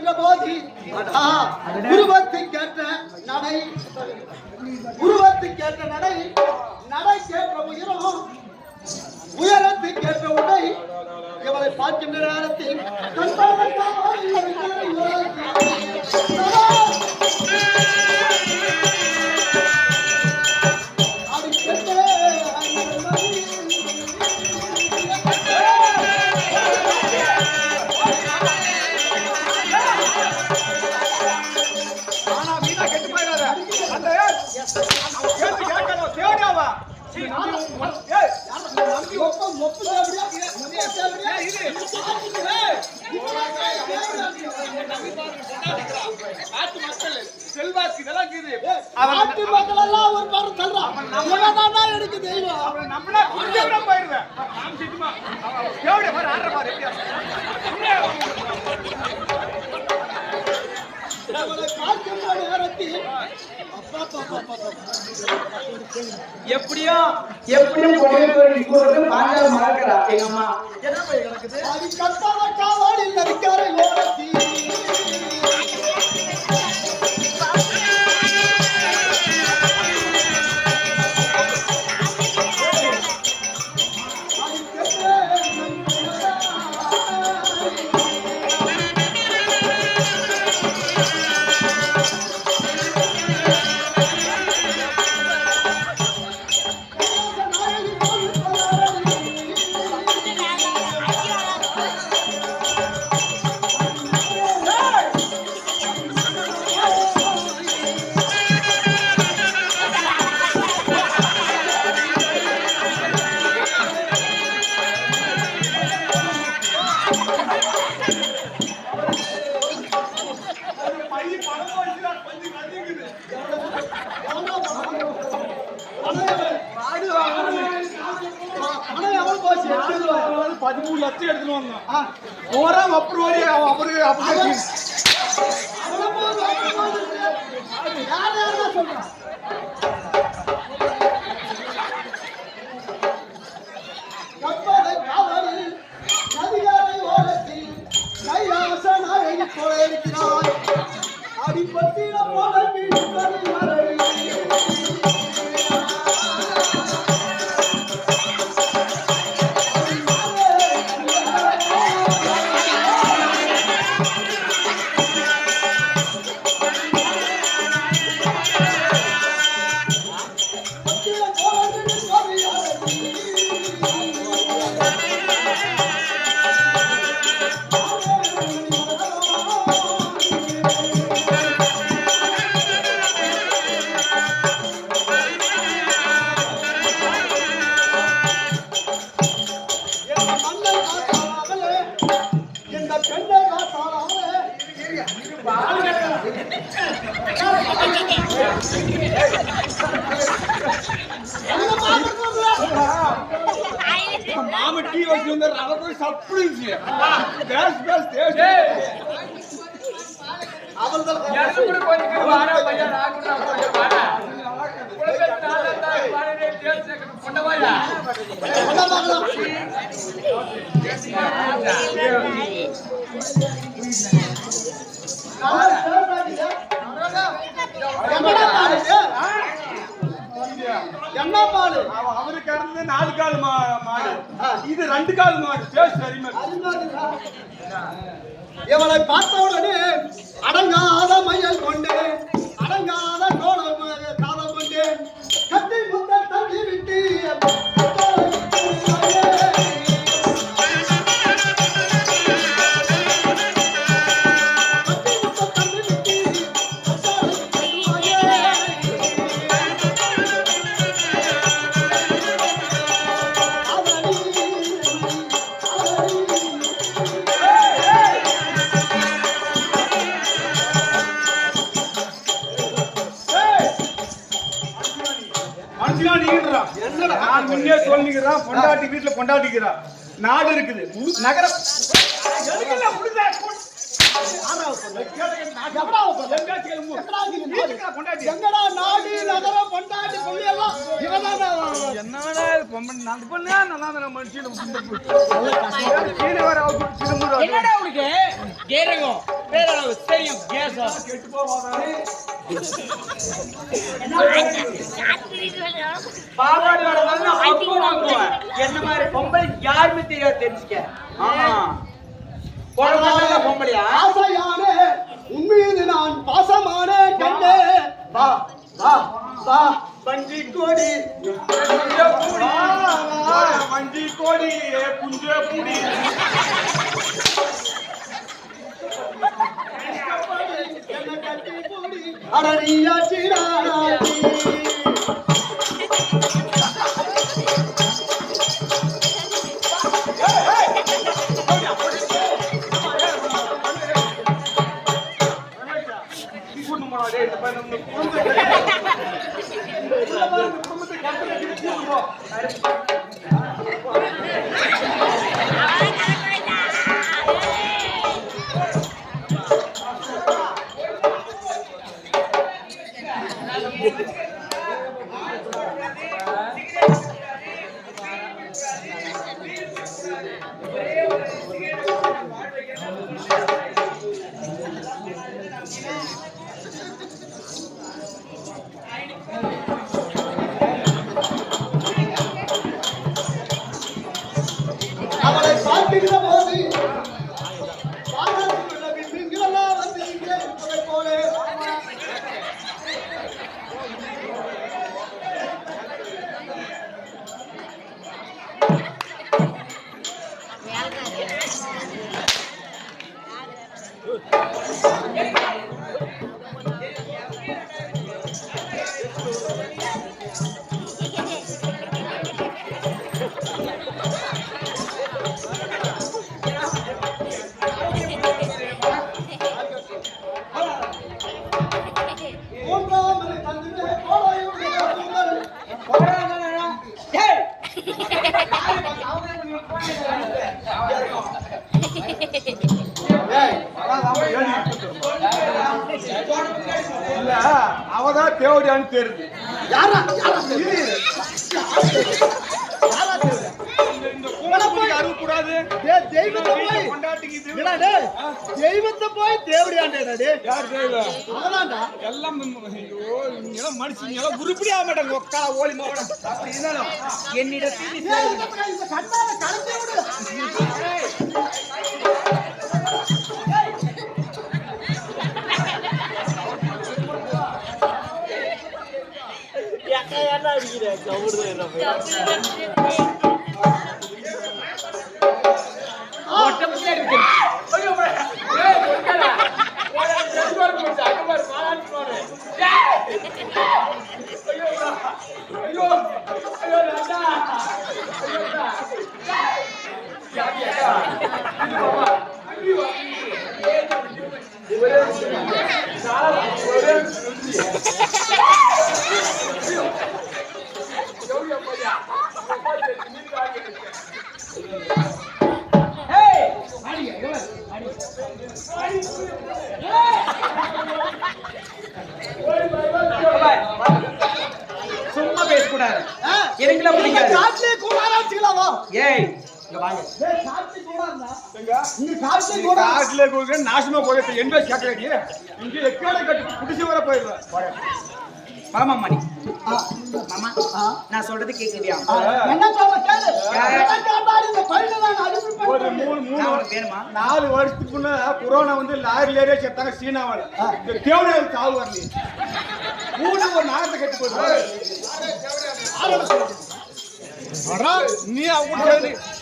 பார்க்கின்ற போது உருவத்துக்கேற்ற நடை உருவத்துக்கேற்ற நடை நடைக்கேற்ற உயரம் உயரத்துக்கேற்ற உடை இவரை பார்க்கின்ற நேரத்தில் செல்வாக்கு இதெல்லாம் நாட்டு மக்கள் எல்லாம் ஒரு பாரு சொல்றான் எனக்கு தெய்வம் நம்மளா போயிருவேன் எப்படியும் எப்படியும் மறக்கிறா எங்க அம்மா என்ன போய் கிடக்குது அது கட்டாத காவாடி நடிக்கார ஓரத்தி மாம டீ வச்சு வந்து ரவ போய் சப்புடுச்சு பேஸ் அவள்தான் எனக்கு கூட கொஞ்சம் வாடா பையா நான் கூட கொஞ்சம் வாடா குளத்துல நாளா தான் வாடனே டேஸ்ட் கொண்டவாயா என்ன பாலு அவருக்கு இருந்து 4 கால் மாடு இது 2 கால் மாடு டேஸ்ட் அருமை இவளை பார்த்த உடனே அடங்காத மையல் கொண்டு அடங்காத கோலம் காலம் கொண்டு கத்தி முத்த தள்ளி விட்டு பொண்டாட்டி வீட்டுல பொண்டாட்டிக்கிறா நாடு இருக்குது நகரம் எங்கடா நாடு நகரம் பொண்டாட்டி புள்ளி எல்லாம் இவன் என்னடா பொம்பன் நான் பண்ணா நல்லா மனுஷன் என்னடா உனக்கு கேரகம் வேற தெரியும் கேஸா கெட்டு போவாதே பாவாடை வரவங்க அப்போ வாங்குவேன் என்ன மாதிரி பொம்பளை யாருமே தெரியாது தெரிஞ்சுக்க பொம்பளையா ஆசையானே உன்மீது நான் பாசமானே கண்டே வா வா வா வஞ்சி கோடி வஞ்சி கோடி புஞ்ச பூடி என்ன கட்டி கோடி அடரியாச்சிடா அவளை பார்க்கின்ற போது பாதத்தில் உள்ள மீன்களெல்லாம் வந்து இங்கே இருப்பதைப் போல மூன்றாம் மலை தந்திலே கோடையுடைய உங்கள் அவதான் தேவடியான்னு தெரியுது யாரா யாரா தெரியுது யாரா தெரியுது அறுக்கூடாது தெய்வத்தை போய் என்னடா டேய் தெய்வத்தை போய் தேவடியாண்டேடா டேய் யார் தெய்வம் அவதான்டா எல்லாம் ஐயோ நீங்க மனுஷங்க எல்லாம் உருப்படியா மாட்டாங்க ஒக்கா ஓலி மாவட்டம் அப்படி இருந்தாலும் என்னிடத்தில் இந்த கண்ணால கலந்து விடு சும்மா பேசக்கூடாது எனக்குலாம் பிடிக்காது காட்லே கூடாரா வச்சுக்கலாமா ஏய் இங்க வாங்க டேய் காட்லே கூடாரா நீ காட்லே கூடாரா காட்டுல போக நாசமா போயிட்டு என்ன கேட்கறீ இங்க எக்கால கட்டி புடிச்சு வர போயிடுவேன் மாமா மணி மாமா நான் சொல்றது கேக்குறியா என்ன சொல்ற கேளு என்ன கேட்டாரு இந்த பையனை நான் அடிமை ஒரு பண்ணேன் 3 வேணுமா 4 வருஷத்துக்கு முன்ன கொரோனா வந்து லாரில ஏறி செத்தாங்க சீனாவால இந்த தேவடியா சாவு வரல மூணு ஒரு நாகத்தை கட்டி போயிடுவாங்க நீ அவங்க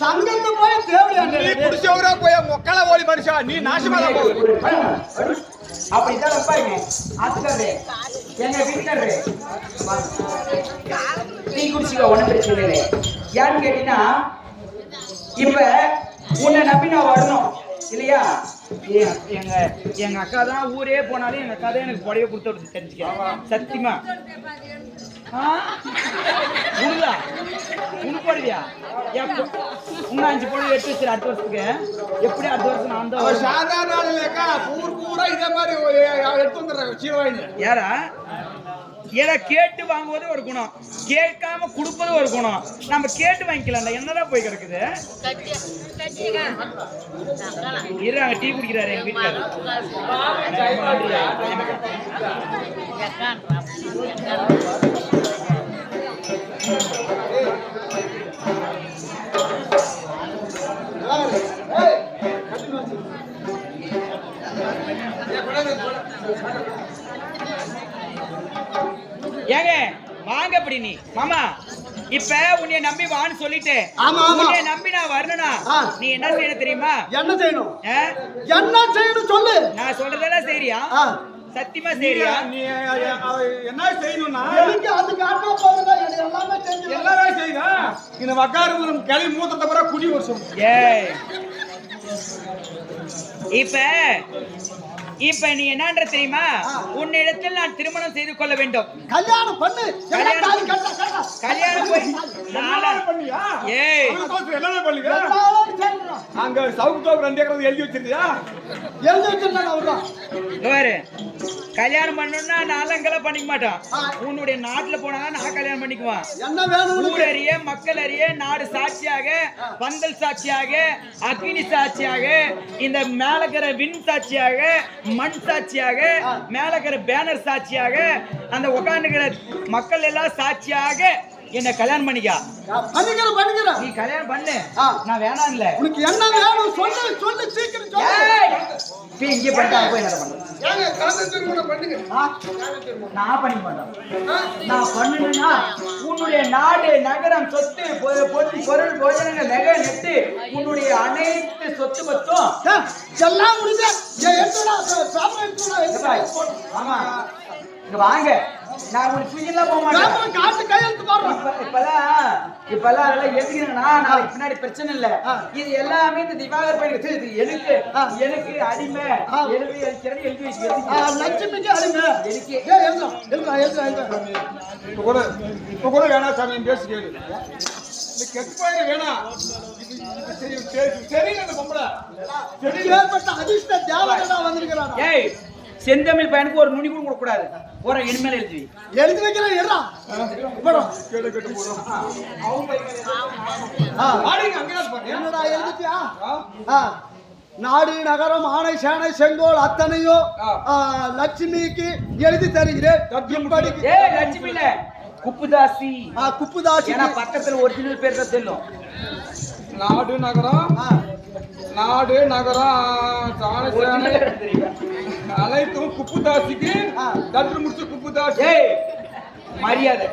சங்கத்து போய் தேவடியாண்டே நீ புடிச்சவரா போய் மொக்கல ஓலி மனுஷா நீ நாசமா தான் போகுது அப்படிதான் பாருங்க ஆத்துக்காரே எங்க வீட்டுக்காரரு டீ குடிச்சுக்க ஒன்றும் பிரச்சனை இல்லை ஏன்னு கேட்டீங்கன்னா இப்ப உன்னை நம்பி நான் வரணும் இல்லையா எங்க எங்க அக்கா தான் ஊரே போனாலும் எங்க அக்கா தான் எனக்கு புடவை கொடுத்து விடுறது தெரிஞ்சுக்க சத்தியமா உனதா உனக்கு போடுவியா இன்னும் 5 புடவை எடுத்து வச்சிரு அடுத்த வருஷத்துக்கு எப்படி அடுத்த வருஷம் நான் தான் சாதாரண ஆள் இல்லக்கா பூரா இதே மாதிரி எடுத்து வந்துடுறாங்க சீவாயின்னு யாரா ஏன்னா கேட்டு வாங்குவது ஒரு குணம் கேட்காம கொடுப்பது ஒரு குணம் நம்ம கேட்டு வாங்கிக்கலாம் என்னதான் போய் கிடக்குது இருங்க டீ குடிக்கிறாரு எங்க வீட்டுல ஏங்க வாங்க அப்படி நீ மாமா இப்ப உன்னைய நம்பி வான்னு சொல்லிட்டு உன்னைய நம்பி நான் வரணும்னா நீ என்ன செய்யணும் தெரியுமா என்ன செய்யணும் என்ன செய்யணும் சொல்லு நான் சொல்றதெல்லாம் சரியா சத்தியமா சரியா நீ என்ன செய்யணும்னா எனக்கு அது காட்டா போறதா எனக்கு எல்லாமே தெரியும் எல்லாமே செய்யுங்க இந்த வக்காரு கிளி மூத்தத்தை கூட குடி வருஷம் ஏய் இப்ப நீ என்னன்ற தெரியுமா உன்னிடத்தில் நான் திருமணம் செய்து கொள்ள வேண்டும் கல்யாணம் பண்ணு கல்யாணம் போய் பண்ணியா ஏய் என்ன பண்ணுங்க அங்க சவுக்கு 2 ஏக்கர் எழுதி வச்சிருந்தியா எழுதி வச்சிருந்தாங்க அவர்தான் பாரு கல்யாணம் பண்ணணும்னா நாலங்கெல்லாம் பண்ணிக்க மாட்டான் உன்னுடைய நாட்டுல போனாதான் நான் கல்யாணம் பண்ணிக்குவான் என்ன வேணும் ஊர் அறிய மக்கள் அறிய நாடு சாட்சியாக பந்தல் சாட்சியாக அக்னி சாட்சியாக இந்த மேலக்கிற விண் சாட்சியாக மண் சாட்சியாக மேலக்கிற பேனர் சாட்சியாக அந்த உட்கார்ந்துக்கிற மக்கள் எல்லாம் சாட்சியாக என்ன கல்யாணம் பண்ணிக்கா பண்ணிக்கிற நீ கல்யாணம் பண்ணு நான் வேணாம் இல்ல உனக்கு என்ன வேணும் சொல்லு சீக்கிரம் சொல்லு இங்க பண்ணிட்டா போய் என்ன பண்றது ஏங்க காதல் திருமணம் பண்ணுங்க நான் பண்ணி மாட்டேன் நான் பண்ணணும்னா உன்னுடைய நாடு நகரம் சொத்து பொருள் போஜனங்கள் நகை நெட்டு உன்னுடைய அனைத்து சொத்து பத்தும் எல்லாம் முடிஞ்சு ஆமா இங்க வாங்க நான் ஒரு சுயிலாம் போக மாட்டேன் காட்டு கையெழுத்து போடுறோம் இப்பெல்லாம் அதெல்லாம் எழுதினா நாளைக்கு பின்னாடி பிரச்சனை இல்ல இது எல்லாமே இந்த திவாகர் பையனுக்கு எனக்கு அடிமை எழுதி வச்சு லட்சுமிக்கு அடிமை இப்ப கூட வேணாம் சாமி பேசி கேளு இந்த கெட்டு போயிட வேணாம் தெரியல இந்த பொம்பளை ஏற்பட்ட அதிர்ஷ்ட தேவதை வந்திருக்கிறான் ஏய் செந்தமிழ் பையனுக்கு ஒரு நுனி கூட கொடுக்க கூடாது ஒரு இனிமேல் எழுதி வைக்கிறேன் என்னடா எழுதிட்டியா நாடு நகரம் ஆணை சேனை செங்கோல் அத்தனையும் லட்சுமிக்கு எழுதி தருகிறேன் லட்சுமி இல்ல குப்புதாசி குப்புதாசி ஏன்னா பக்கத்துல ஒரிஜினல் பேர் தான் செல்லும் நாடு நகரம் அனைத்தும் குப்புதாசிக்கு தட்டு முடிச்சு குப்புதாசி மரியாதை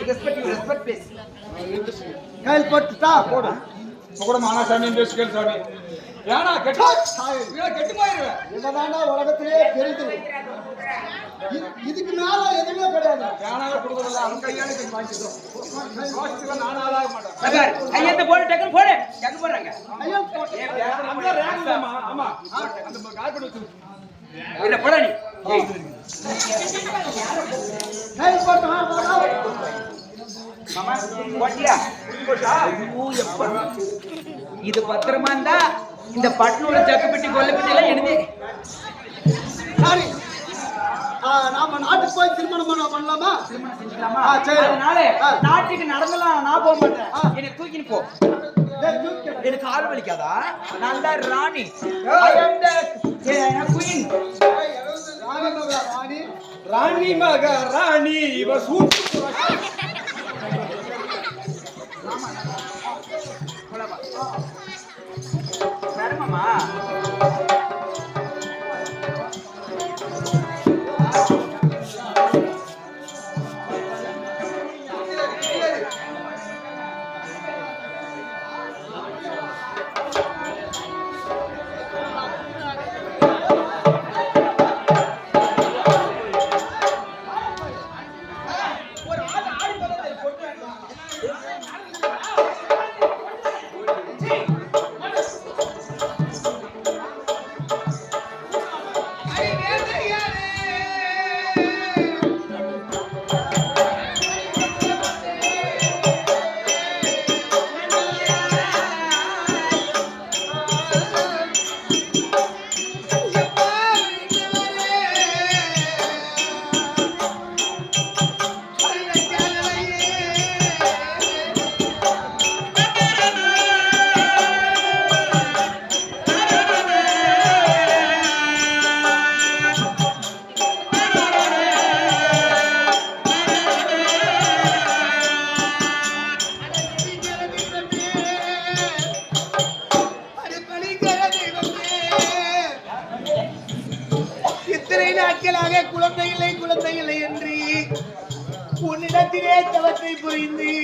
ரெஸ்பெக்ட் ப்ளீஸ் கைப்பட்டுட்டா போடு இப்ப கூட மானாசாமி பேசி கேளு சாமி ஏன்னா கெட்டு போயிருவேன் என்னதாண்டா உலகத்திலே தெரியுது இதுக்கு மேல எதுவுமே கிடையாது ஏனாக கொடுக்கறதில்ல அவன் கையால வாங்கிட்டோம் நான் ஆளாக மாட்டேன் கையெழுத்து போடு டக்குன்னு போடு டக்கு போடுறாங்க ஆமா அந்த கார்பெட் வச்சு இல்ல போடா நீ மாமா போட்டியா இது பத்திரமா இருந்தா இந்த பட்டுல சக்குப்பட்டி கொல்லப்பட்டி எல்லாம் எழுதி சாரி நாம நாட்டுக்கு போய் திருமணம் பண்ணலாமா திருமணம் செஞ்சுக்கலாமா அதனால நாட்டுக்கு நடந்தலாம் நான் போக மாட்டேன் என்னை தூக்கின்னு போ எனக்கு ஆள் வலிக்காதா நல்ல ராணி குயின் ராணி மக ராணி இவ சூட்டு மாமா இத்தனை நாட்களாக குழந்தை இல்லை என்று உன்னிடத்திலே தவற்றை புரிந்து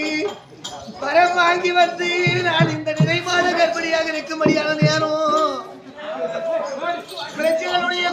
வரம் வாங்கி வந்து நான் இந்த நிறைவான கர்ப்பிணியாக இருக்கும்படியான நேரம் பிரச்சனைகளுடைய